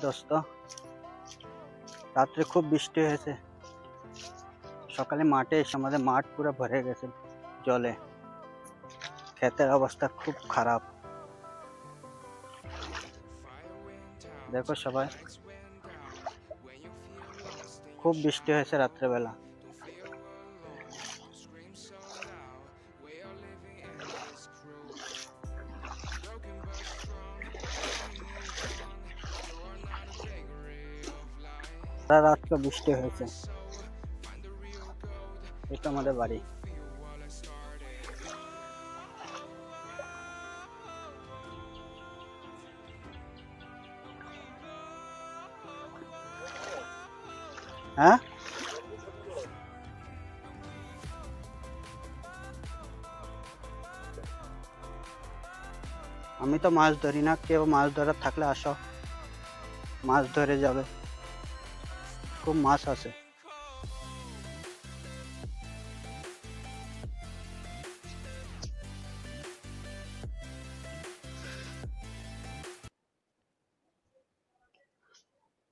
দোস্ত, রাত্রে খুব বৃষ্টি হয়েছে। সকালে মাঠে এসে আমাদের মাঠ পুরো ভরে গেছে জলে। ক্ষেতের অবস্থা খুব খারাপ। দেখো সবাই, খুব বৃষ্টি হয়েছে রাত্রেবেলা। সারা রাত্রে বৃষ্টি হয়েছে। এটা আমাদের বাড়ি। হ্যাঁ, আমি তো মাছ ধরি না। কেউ মাছ ধরার থাকলে আসো, মাছ ধরে যাবে। খুব মাছ আছে।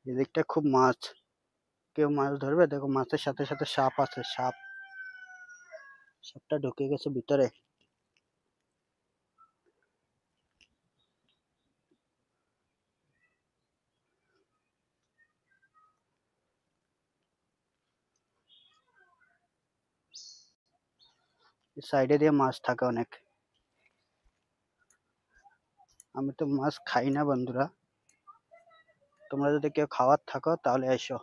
এদিকটা খুব মাছ। কেউ মাছ ধরবে? দেখো মাছের সাথে সাথে সাপ আছে। সাপটা ঢুকে গেছে ভিতরে। সাইডে দিয়ে মাছ থাকে অনেক। আমি তো মাছ খাই না বন্ধুরা। তোমরা যদি কেউ খাওয়ার থাকো তাহলে এসো।